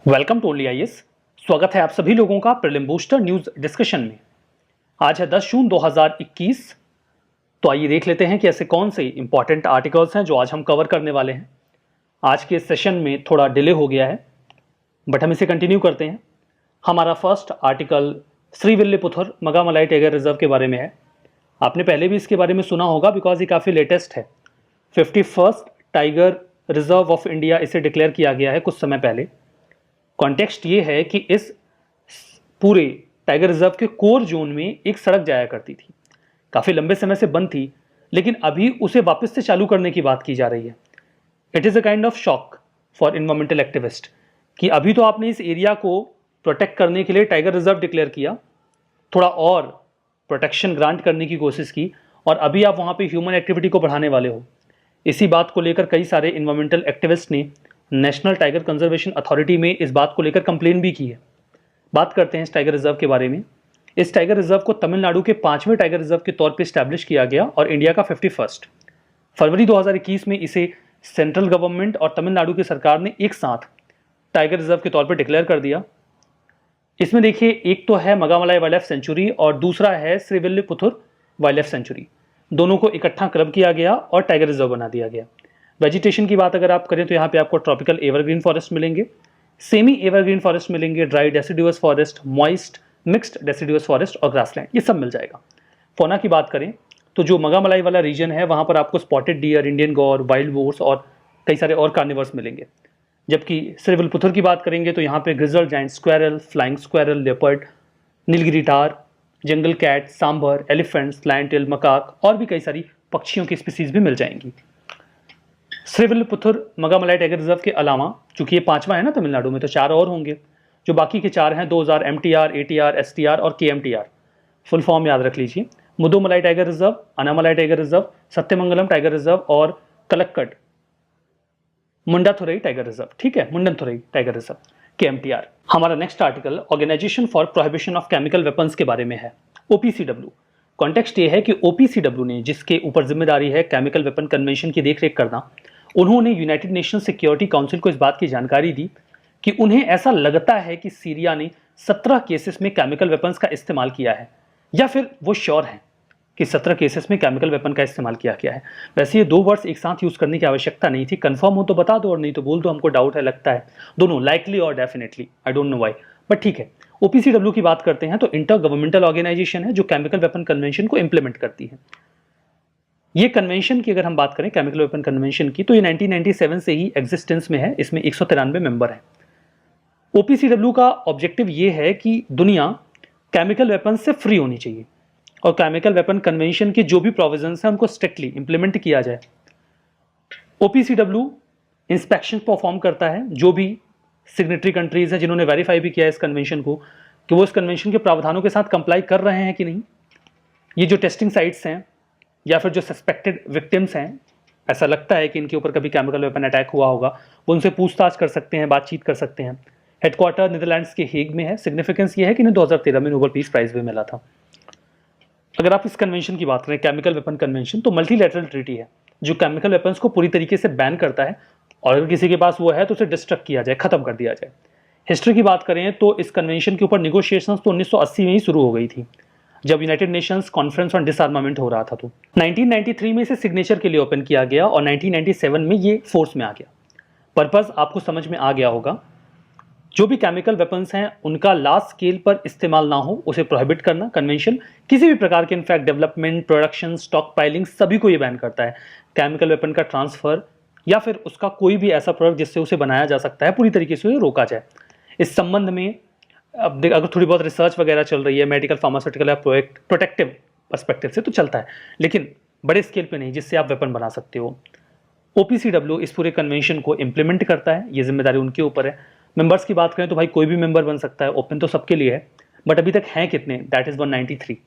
Welcome to only IAS. स्वागत है आप सभी लोगों का प्रीलिम बूस्टर न्यूज डिस्कशन में। आज है 10 जून 2021। तो आइए देख लेते हैं कि ऐसे कौन से इंपॉर्टेंट आर्टिकल्स हैं जो आज हम कवर करने वाले हैं। आज के सेशन में थोड़ा डिले हो गया है बट हम इसे कंटिन्यू करते हैं। हमारा first article Srivilliputhur Megamalai tiger reserve के बारे में है। आपने पहले भी इसके बारे में सुना होगा बिकॉज ये काफ़ी लेटेस्ट है। 51st tiger reserve of India इसे डिक्लेयर किया गया है कुछ समय पहले। कॉन्टेक्स्ट ये है कि इस पूरे टाइगर रिजर्व के कोर जोन में एक सड़क जाया करती थी, काफ़ी लंबे समय से बंद थी, लेकिन अभी उसे वापस से चालू करने की बात की जा रही है। It is a kind of shock for environmental activist कि अभी तो आपने इस एरिया को प्रोटेक्ट करने के लिए टाइगर रिजर्व डिक्लेयर किया, थोड़ा और प्रोटेक्शन ग्रांट करने की कोशिश की, और अभी आप वहाँ पे ह्यूमन एक्टिविटी को बढ़ाने वाले हो। इसी बात को लेकर कई सारे इन्वायरमेंटल एक्टिविस्ट ने नेशनल टाइगर कंजर्वेशन अथॉरिटी में इस बात को लेकर कंप्लेन भी की है। बात करते हैं इस टाइगर रिजर्व के बारे में। इस टाइगर रिजर्व को तमिलनाडु के 5वें टाइगर रिजर्व के तौर पर स्टैब्लिश किया गया और इंडिया का 51st। फरवरी 2021 में इसे सेंट्रल गवर्नमेंट और तमिलनाडु की सरकार ने एक साथ टाइगर रिजर्व के तौर पर डिक्लेयर कर दिया। इसमें देखिए, एक तो है मगामलाई वाइल्ड लाइफ सेंचुरी और दूसरा है श्रीविल्लीपुथुर वाइल्ड लाइफ सेंचुरी। दोनों को इकट्ठा क्लब किया गया और टाइगर रिजर्व बना दिया गया। वेजिटेशन की बात अगर आप करें तो यहाँ पे आपको ट्रॉपिकल एवरग्रीन फॉरेस्ट मिलेंगे, सेमी एवरग्रीन फॉरेस्ट मिलेंगे, dry deciduous forest, moist mixed deciduous forest और ग्रासलैंड, ये सब मिल जाएगा। फौना की बात करें तो जो मगामलाई वाला रीजन है वहाँ पर आपको स्पॉटेड डियर, इंडियन गौर, वाइल्ड बोर्स और कई सारे और कार्निवर्स मिलेंगे। जबकि श्रीविल्लीपुथुर की बात करेंगे तो यहाँ पे grizzled giant squirrel, flying squirrel, leopard, Nilgiri tahr, jungle cat, sambar, elephants, lion tail, macaque और भी कई सारी पक्षियों की स्पीसीज भी मिल जाएंगी। श्रीविल्लीपुथुर मगामलाई टाइगर रिजर्व के अलावा, चूंकि ये 5वां है ना तमिलनाडु में, तो 4 और होंगे। जो बाकी के 4 हैं 2000 MTR, ATR, STR और KMTR। फुल फॉर्म याद रख लीजिए। Mudumalai tiger reserve, Anamalai tiger reserve, Sathyamangalam tiger reserve और कलक्कड मुंडाथुरई टाइगर रिजर्व। ठीक है, मुंडनथुरई टाइगर रिजर्व, KMTR। हमारा next article organisation for prohibition of chemical weapons के बारे में है, OPCW। कॉन्टेक्स्ट ये है कि OPCW ने, जिसके ऊपर जिम्मेदारी है केमिकल वेपन कन्वेंशन की देखरेख करना, उन्होंने यूनाइटेड नेशन सिक्योरिटी काउंसिल को इस बात की जानकारी दी कि उन्हें ऐसा लगता है कि सीरिया ने 17 केसेस में केमिकल वेपन्स का इस्तेमाल किया है, या फिर वो श्योर हैं कि 17 केसेस में केमिकल वेपन का इस्तेमाल किया गया है। वैसे ये 2 वर्ड्स एक साथ यूज करने की आवश्यकता नहीं थी। कंफर्म हो तो बता दो और नहीं तो बोल दो हमको डाउट है, लगता है, दोनों, लाइकली और definitely, I don't know why, but ठीक है। OPCW की बात करते हैं तो इंटर गवर्नमेंटल ऑर्गेनाइजेशन है जो केमिकल वेपन कन्वेंशन को इंप्लीमेंट करती है। ये कन्वेंशन की अगर हम बात करें, केमिकल वेपन कन्वेंशन की, तो ये 1997 से ही एग्जिस्टेंस में है। इसमें 193 मेंबर हैं। OPCW का ऑब्जेक्टिव ये है कि दुनिया केमिकल वेपन से फ्री होनी चाहिए और केमिकल वेपन कन्वेंशन के जो भी प्रोविजंस हैं उनको स्ट्रिक्टली इंप्लीमेंट किया जाए। OPCW इंस्पेक्शन परफॉर्म करता है जो भी सिग्नेटरी कंट्रीज हैं जिन्होंने वेरीफाई भी किया है इस कन्वेंशन को कि वो इस कन्वेंशन के प्रावधानों के साथ कंप्लाई कर रहे हैं कि नहीं। ये जो टेस्टिंग साइट्स हैं या फिर जो सस्पेक्टेड विक्टिम्स हैं, ऐसा लगता है कि इनके ऊपर कभी केमिकल वेपन अटैक हुआ होगा, वो उनसे पूछताछ कर सकते हैं, बातचीत कर सकते हैं। हेडक्वार्टर नीदरलैंड्स के हेग में है। सिग्निफिकेंस ये है कि इन्हें 2013 में नोबेल पीस प्राइज भी मिला था। अगर आप इस कन्वेंशन की बात करें, केमिकल वेपन कन्वेंशन, तो मल्टीलैटरल ट्रीटी है जो केमिकल वेपन्स को पूरी तरीके से बैन करता है और अगर किसी के पास वो है तो उसे डिस्ट्रक्ट किया जाए, खत्म कर दिया जाए। हिस्ट्री की बात करें तो इस कन्वेंशन के ऊपर निगोशिएशंस तो 1980 में ही शुरू हो गई थी जब यूनाइटेड नेशंस कॉन्फ्रेंस ऑन डिसआर्मामेंट हो रहा था। तो 1993 में इसे सिग्नेचर के लिए ओपन किया गया और 1997 में ये फोर्स में आ गया। पर्पस आपको समझ में आ गया होगा। जो भी केमिकल वेपन्स हैं उनका लार्ज स्केल पर इस्तेमाल ना हो, उसे प्रोहिबिट करना। कन्वेंशन किसी भी प्रकार के in fact development, production, stock piling सभी को ये बैन करता है। केमिकल वेपन का ट्रांसफर या फिर उसका कोई भी ऐसा प्रोडक्ट जिससे उसे बनाया जा सकता है, पूरी तरीके से रोका जाए। इस संबंध में अब अगर थोड़ी बहुत रिसर्च वगैरह चल रही है मेडिकल, फार्मास्यूटिकल या प्रोटेक्टिव पर्सपेक्टिव से, तो चलता है, लेकिन बड़े स्केल पे नहीं जिससे आप वेपन बना सकते हो। OPCW इस पूरे कन्वेंशन को इंप्लीमेंट करता है, ये जिम्मेदारी उनके ऊपर है। मेंबर्स की बात करें तो भाई कोई भी मेंबर बन सकता है, ओपन तो सबके लिए है, बट अभी तक हैं कितने, दैट इज 193।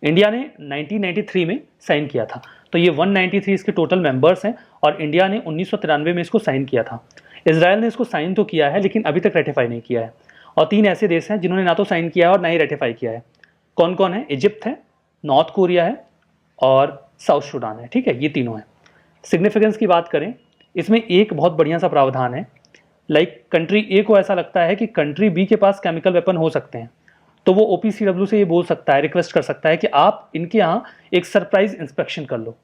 इंडिया ने 1993 में साइन किया था, तो ये 193 इसके टोटल मेंबर्स हैं और इंडिया ने 1993 में इसको साइन किया था। इजराइल ने इसको साइन तो किया है लेकिन अभी तक रेटिफाई नहीं किया है। और 3 ऐसे देश हैं जिन्होंने ना तो साइन किया है और ना ही रेटिफाई किया है। कौन कौन है? इजिप्ट है, नॉर्थ कोरिया है और साउथ सूडान है। ठीक है, ये तीनों हैं। सिग्निफिकेंस की बात करें, इसमें एक बहुत बढ़िया सा प्रावधान है लाइक कंट्री ए को ऐसा लगता है कि कंट्री बी के पास केमिकल वेपन हो सकते हैं, तो वो OPCW से ये बोल सकता है, रिक्वेस्ट कर सकता है कि आप इनके यहाँ एक सरप्राइज इंस्पेक्शन कर लो।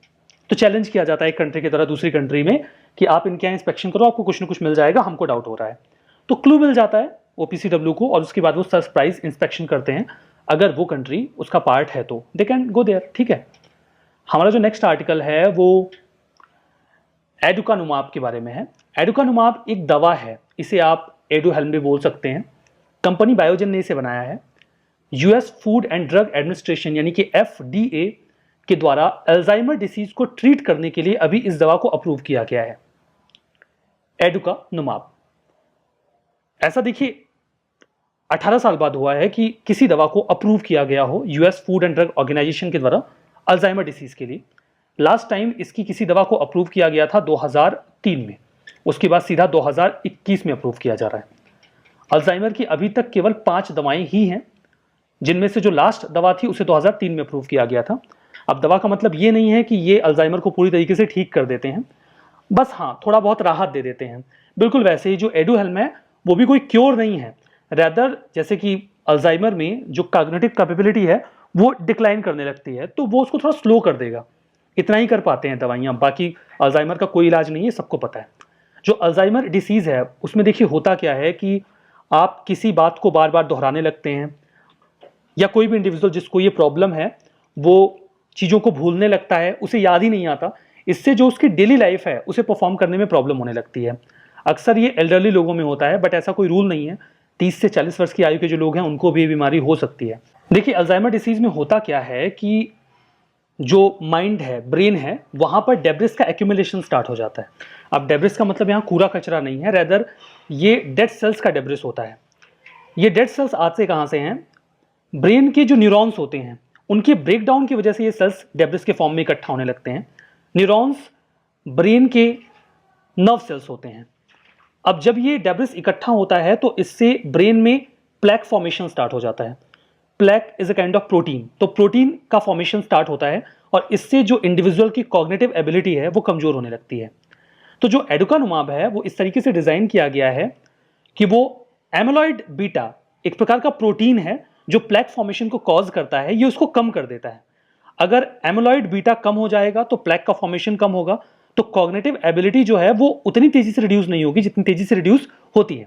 तो चैलेंज किया जाता है एक कंट्री की तरह दूसरी कंट्री में कि आप इनके यहाँ इंस्पेक्शन करो, आपको कुछ ना कुछ मिल जाएगा, हमको डाउट हो रहा है। तो क्लू मिल जाता है OPCW को और उसके बाद वो सरप्राइज इंस्पेक्शन करते हैं। अगर वो कंट्री उसका पार्ट है तो दे कैन गो देयर, ठीक है। हमारा जो नेक्स्ट आर्टिकल है वो एडुकानुमाब के बारे में है। एडुकानुमाब एक दवा है, इसे आप एडुहेल्म भी बोल सकते हैं। कंपनी बायोजेन ने इसे बनाया है। US food and drug administration यानी कि FDA के द्वारा अल्जाइमर डिसीज को ट्रीट करने के लिए अभी इस दवा को अप्रूव किया गया है, एडुकानुमाब। ऐसा देखिए 18 साल बाद हुआ है कि किसी दवा को अप्रूव किया गया हो US food and drug organisation के द्वारा अल्जाइमर डिसीज के लिए। लास्ट टाइम इसकी किसी दवा को अप्रूव किया गया था 2003 में, उसके बाद सीधा 2021 में अप्रूव किया जा रहा है। अल्जाइमर की अभी तक केवल 5 दवाएं ही हैं, जिनमें से जो लास्ट दवा थी उसे 2003 में अप्रूव किया गया था। अब दवा का मतलब ये नहीं है कि ये अल्जाइमर को पूरी तरीके से ठीक कर देते हैं, बस हाँ थोड़ा बहुत राहत दे देते हैं। बिल्कुल वैसे ही जो एडुहेल्म है वो भी कोई क्योर नहीं है, रैदर जैसे कि अल्जाइमर में जो कॉग्निटिव कैपेबिलिटी है वो डिक्लाइन करने लगती है, तो वो उसको थोड़ा स्लो कर देगा। इतना ही कर पाते हैं दवाइयाँ, बाकी अल्जाइमर का कोई इलाज नहीं है, सबको पता है। जो अल्जाइमर डिसीज़ है उसमें देखिए होता क्या है कि आप किसी बात को बार बार दोहराने लगते हैं, या कोई भी इंडिविजुअल जिसको ये प्रॉब्लम है वो चीज़ों को भूलने लगता है, उसे याद ही नहीं आता। इससे जो उसकी डेली लाइफ है उसे परफॉर्म करने में प्रॉब्लम होने लगती है। अक्सर ये एल्डरली लोगों में होता है, बट ऐसा कोई रूल नहीं है। 30 से 40 वर्ष की आयु के जो लोग हैं उनको भी ये बीमारी हो सकती है। देखिए अल्जाइमर डिसीज में होता क्या है कि जो माइंड है, ब्रेन है, वहाँ पर डेब्रिस का एक्यूमुलेशन स्टार्ट हो जाता है। अब डेब्रिस का मतलब यहाँ कूड़ा कचरा नहीं है, रेदर ये डेड सेल्स का डेब्रिस होता है। ये डेड सेल्स आते कहाँ से हैं? ब्रेन के जो न्यूरॉन्स होते हैं उनके ब्रेकडाउन की वजह से ये सेल्स डेब्रिस के फॉर्म में इकट्ठा होने लगते हैं। न्यूरॉन्स ब्रेन के नर्व सेल्स होते हैं। अब जब ये डेब्रिस इकट्ठा होता है तो इससे ब्रेन में प्लैक फॉर्मेशन स्टार्ट हो जाता है। Plaque is a kind of protein, तो प्रोटीन का फॉर्मेशन स्टार्ट होता है और इससे जो इंडिविजुअल की कॉग्निटिव एबिलिटी है वो कमजोर होने लगती है। तो जो एडुकानुमाब है वो इस तरीके से डिजाइन किया गया है कि वो एमिलॉइड बीटा एक प्रकार का प्रोटीन है जो प्लैक फॉर्मेशन को कॉज करता है, ये उसको कम कर देता है। अगर एमिलॉइड बीटा कम हो जाएगा तो प्लैक का फॉर्मेशन कम होगा, तो कॉग्निटिव एबिलिटी जो है वो उतनी तेजी से रिड्यूस नहीं होगी जितनी तेजी से रिड्यूस होती है।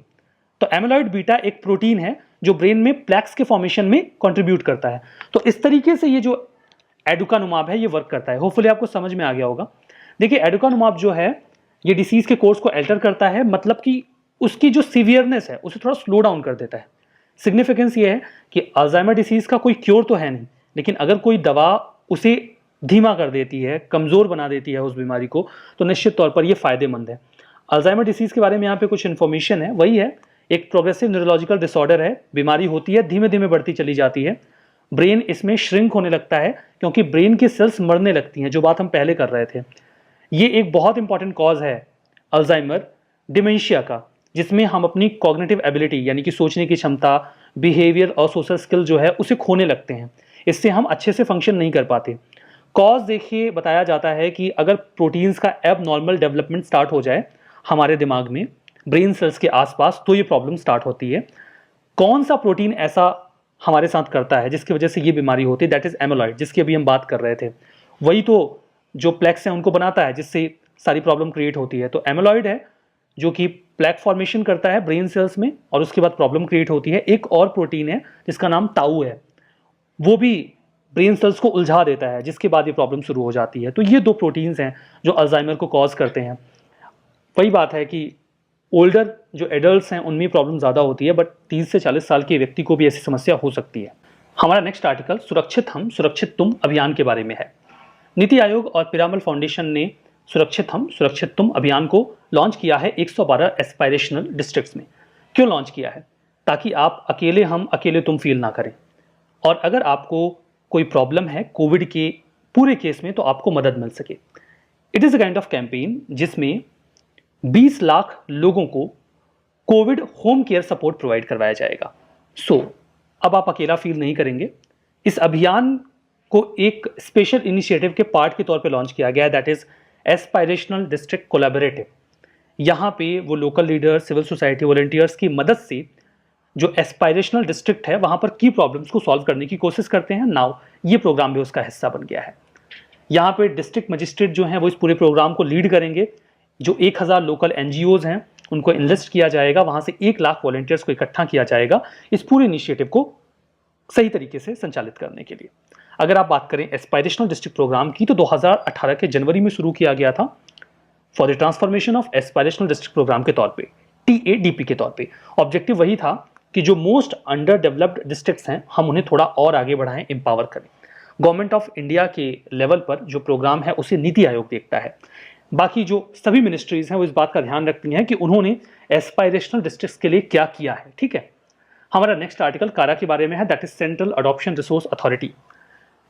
तो एमिलॉइड बीटा एक प्रोटीन है जो ब्रेन में प्लैक्स के फॉर्मेशन में कंट्रीब्यूट करता है। तो इस तरीके से ये जो एडुकानुमाब है ये वर्क करता है। होपफुली आपको समझ में आ गया होगा। देखिए एडुकानुमाब जो है ये डिसीज के कोर्स को अल्टर करता है, मतलब कि उसकी जो सीवियरनेस है उसे थोड़ा स्लो डाउन कर देता है। सिग्निफिकेंस ये है कि अल्जाइमर डिसीज का कोई क्योर तो है नहीं, लेकिन अगर कोई दवा उसे धीमा कर देती है, कमजोर बना देती है उस बीमारी को, तो निश्चित तौर पर यह फायदेमंद है। अल्जाइमर डिसीज के बारे में यहाँ पे कुछ इन्फॉर्मेशन है, वही है एक प्रोग्रेसिव न्यूरोलॉजिकल डिसऑर्डर है। बीमारी होती है, धीमे धीमे बढ़ती चली जाती है। ब्रेन इसमें श्रिंक होने लगता है क्योंकि ब्रेन की सेल्स मरने लगती हैं, जो बात हम पहले कर रहे थे। ये एक बहुत इंपॉर्टेंट कॉज है अल्जाइमर डिमेंशिया का, जिसमें हम अपनी कॉग्निटिव एबिलिटी यानी कि सोचने की क्षमता, बिहेवियर और सोशल स्किल जो है उसे खोने लगते हैं। इससे हम अच्छे से फंक्शन नहीं कर पाते। कॉज देखिए बताया जाता है कि अगर प्रोटीन्स का एब नॉर्मल डेवलपमेंट स्टार्ट हो जाए हमारे दिमाग में, ब्रेन सेल्स के आसपास, तो ये प्रॉब्लम स्टार्ट होती है। कौन सा प्रोटीन ऐसा हमारे साथ करता है जिसकी वजह से ये बीमारी होती है? दैट इज एमिलॉइड, जिसकी अभी हम बात कर रहे थे। वही तो जो प्लेक्स हैं उनको बनाता है, जिससे सारी प्रॉब्लम क्रिएट होती है। तो एमिलॉइड है जो कि प्लैक फॉर्मेशन करता है ब्रेन सेल्स में और उसके बाद प्रॉब्लम क्रिएट होती है। एक और प्रोटीन है जिसका नाम ताऊ है, वो भी ब्रेन सेल्स को उलझा देता है, जिसके बाद ये प्रॉब्लम शुरू हो जाती है। तो ये दो प्रोटीन्स हैं जो अल्जाइमर को कॉज करते हैं। वही बात है कि ओल्डर जो एडल्ट्स हैं उनमें प्रॉब्लम ज़्यादा होती है, बट 30 से 40 साल के व्यक्ति को भी ऐसी समस्या हो सकती है। हमारा नेक्स्ट आर्टिकल सुरक्षित हम सुरक्षित तुम अभियान के बारे में है। नीति आयोग और पिरामल फाउंडेशन ने सुरक्षित हम सुरक्षित तुम अभियान को लॉन्च किया है 112 एस्पायरेशनल डिस्ट्रिक्ट्स में। क्यों लॉन्च किया है? ताकि आप अकेले हम अकेले तुम फील ना करें, और अगर आपको कोई प्रॉब्लम है कोविड के पूरे केस में तो आपको मदद मिल सके। It is a kind of campaign जिसमें 20 लाख लोगों को Covid home care support provide करवाया जाएगा। अब आप अकेला फील नहीं करेंगे। इस अभियान को एक स्पेशल इनिशिएटिव के पार्ट के तौर पे लॉन्च किया गया है, that is aspirational district collaborative. यहाँ पे वो local leader, civil society, volunteers की मदद से जो एस्पायरेशनल डिस्ट्रिक्ट है वहाँ पर की प्रॉब्लम्स को सॉल्व करने की कोशिश करते हैं। नाउ ये प्रोग्राम भी उसका हिस्सा बन गया है। यहाँ पे डिस्ट्रिक्ट मजिस्ट्रेट जो हैं वो इस पूरे प्रोग्राम को लीड करेंगे। जो 1000 लोकल NGOs हैं उनको इन्वेस्ट किया जाएगा, वहाँ से 1 लाख वॉलंटियर्स को इकट्ठा किया जाएगा इस पूरे इनिशिएटिव को सही तरीके से संचालित करने के लिए। अगर आप बात करें एस्पायरेशनल डिस्ट्रिक्ट प्रोग्राम की, तो 2018 के जनवरी में शुरू किया गया था for the transformation of aspirational district programme के तौर पे, TADP के तौर पे। ऑब्जेक्टिव वही था कि जो मोस्ट अंडर डेवलप्ड डिस्ट्रिक्ट्स हैं हम उन्हें थोड़ा और आगे बढ़ाएं, एम्पावर करें। गवर्नमेंट ऑफ इंडिया के लेवल पर जो प्रोग्राम है उसे नीति आयोग देखता है। बाकी जो सभी मिनिस्ट्रीज हैं वो इस बात का ध्यान रखती हैं कि उन्होंने एस्पायरेशनल डिस्ट्रिक्ट्स के लिए क्या किया है। ठीक है, हमारा नेक्स्ट आर्टिकल कारा के बारे में है, that is central adoption resource authority.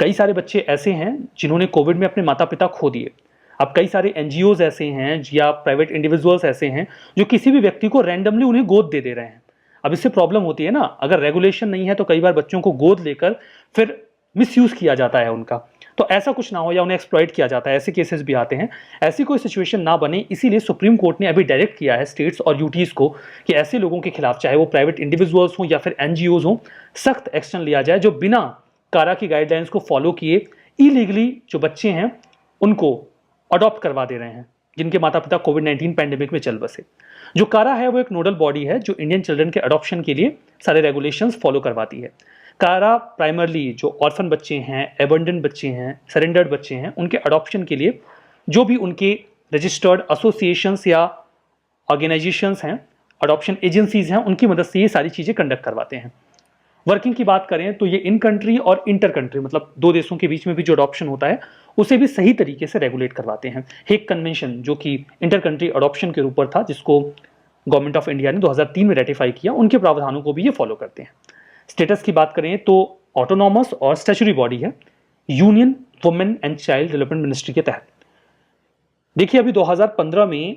कई सारे बच्चे ऐसे हैं जिन्होंने कोविड में अपने माता पिता खो दिए। अब कई सारे NGOs ऐसे हैं या प्राइवेट इंडिविजुअल्स ऐसे हैं जो किसी भी व्यक्ति को रैंडमली उन्हें गोद दे दे रहे हैं। अब इससे प्रॉब्लम होती है ना, अगर रेगुलेशन नहीं है तो कई बार बच्चों को गोद लेकर फिर मिसयूज किया जाता है उनका। तो ऐसा कुछ ना हो या उन्हें एक्सप्लॉइट किया जाता है, ऐसे केसेस भी आते हैं। ऐसी कोई सिचुएशन ना बने, इसीलिए सुप्रीम कोर्ट ने अभी डायरेक्ट किया है स्टेट्स और यूटीज को कि ऐसे लोगों के खिलाफ, चाहे वो प्राइवेट इंडिविजुअल्स हों या फिर NGOs हों, सख्त एक्शन लिया जाए जो बिना कारा की गाइडलाइंस को फॉलो किए इलीगली जो बच्चे हैं उनको अडॉप्ट करवा दे रहे हैं, जिनके माता पिता कोविड-19 पैंडेमिक में चल बसे। जो कारा है वो एक नोडल बॉडी है जो इंडियन चिल्ड्रन के अडॉप्शन के लिए सारे रेगुलेशंस फॉलो करवाती है। कारा प्राइमरली जो ऑर्फन बच्चे हैं, एबंडन बच्चे हैं, सरेंडर्ड बच्चे हैं, उनके अडॉप्शन के लिए जो भी उनके रजिस्टर्ड एसोसिएशंस या ऑर्गेनाइजेशंस हैं, अडॉप्शन एजेंसीज हैं, उनकी मदद से ये सारी चीज़ें कंडक्ट करवाते हैं। वर्किंग की बात करें तो ये इन कंट्री और इंटर कंट्री, मतलब 2 देशों के बीच में भी जो अडॉप्शन होता है उसे भी सही तरीके से रेगुलेट करवाते हैं। हेग कन्वेंशन जो कि इंटर कंट्री अडॉप्शन के ऊपर था, जिसको गवर्नमेंट ऑफ इंडिया ने 2003 में रेटिफाई किया, उनके प्रावधानों को भी ये फॉलो करते हैं। स्टेटस की बात करें तो ऑटोनॉमस और स्टैच्यूटरी बॉडी है union women and child development ministry के तहत। देखिए अभी 2015 में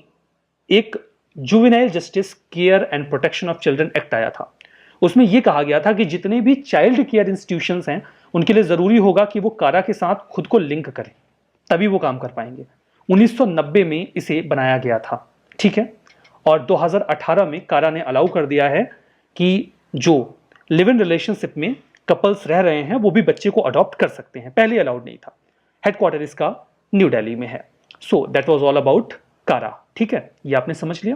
एक juvenile justice care and protection of children act आया था। उसमें यह कहा गया था कि जितने भी चाइल्ड केयर इंस्टीट्यूशंस हैं उनके लिए जरूरी होगा कि वो कारा के साथ खुद को लिंक करें, तभी वो काम कर पाएंगे। 1990 में इसे बनाया गया था, ठीक है, और 2018 में कारा ने अलाउ कर दिया है कि जो लिव इन रिलेशनशिप में कपल्स रह रहे हैं वो भी बच्चे को अडॉप्ट कर सकते हैं। पहले अलाउड नहीं था। हेडक्वार्टर इसका न्यू दिल्ली में है। So that was all about कारा। ठीक है, ये आपने समझ लिया।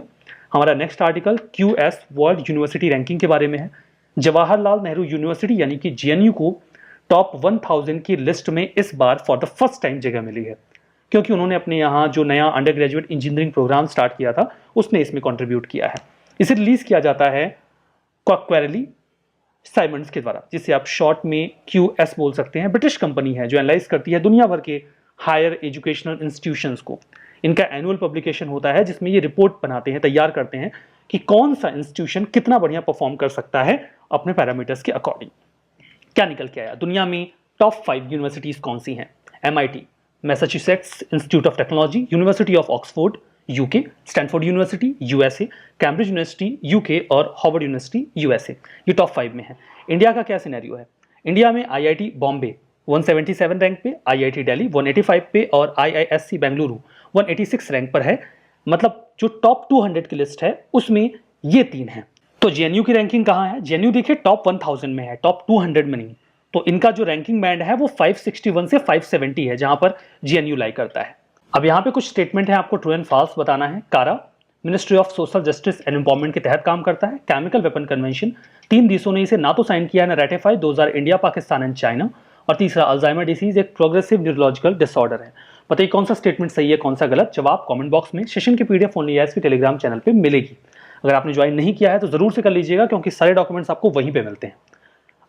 हमारा next article QS world university ranking के बारे में है। जवाहरलाल नेहरू यूनिवर्सिटी यानी कि JNU को टॉप 1000 की लिस्ट में इस बार फॉर द फर्स्ट टाइम जगह मिली है, क्योंकि उन्होंने अपने यहाँ जो नया undergraduate engineering programme start किया था उसने इसमें कॉन्ट्रीब्यूट किया है। इसे रिलीज किया जाता है क्वाक्वेरली साइमंड्स के द्वारा, जिसे आप शॉर्ट में QS बोल सकते हैं। ब्रिटिश कंपनी है जो एनालाइज करती है दुनिया भर के हायर एजुकेशनल इंस्टीट्यूशंस को। इनका एनुअल पब्लिकेशन होता है जिसमें ये रिपोर्ट बनाते हैं, तैयार करते हैं कि कौन सा इंस्टीट्यूशन कितना बढ़िया परफॉर्म कर सकता है अपने पैरामीटर्स के अकॉर्डिंग। क्या निकल के आया? दुनिया में टॉप 5 यूनिवर्सिटीज कौन सी हैं? MIT, Massachusetts institute of technology, university of Oxford UK, Stanford university USA, Cambridge university UK और हार्वर्ड यूनिवर्सिटी USA। ये टॉप 5 में है। इंडिया का क्या सिनेरियो है? इंडिया में IIT बॉम्बे 177 रैंक पे, IIT दिल्ली 185 पे और IISc बेंगलुरु 186 रैंक पर है। मतलब जो टॉप 200 की लिस्ट है उसमें ये 3 हैं। तो JNU की रैंकिंग कहाँ है? JNU देखिए टॉप 1000 में है, टॉप 200 में नहीं। तो इनका जो रैंकिंग बैंड है वो 561 से 570 है, जहां पर JNU लाई करता है। अब यहाँ पे कुछ स्टेटमेंट है, आपको ट्रू एंड फॉल्स बताना है। कारा ministry of social justice and empowerment के तहत काम करता है। केमिकल वेपन कन्वेंशन 3 देशों ने इसे ना तो साइन किया है ना ratify, 2000 India, Pakistan and China. और तीसरा अल्जाइमर डिसीज एक प्रोग्रेसिव न्यूरोलॉजिकल डिसऑर्डर है। बताइए कौन सा स्टेटमेंट सही है, कौन सा गलत? जवाब कमेंट बॉक्स में सेशन की PDF ओनली के टेलीग्राम चैनल पे मिलेगी। अगर आपने ज्वाइन नहीं किया है तो जरूर से कर लीजिएगा, क्योंकि सारे डॉक्यूमेंट्स आपको वहीं पे मिलते हैं।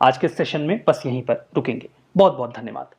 आज के सेशन में बस यहीं पर रुकेंगे। बहुत बहुत धन्यवाद।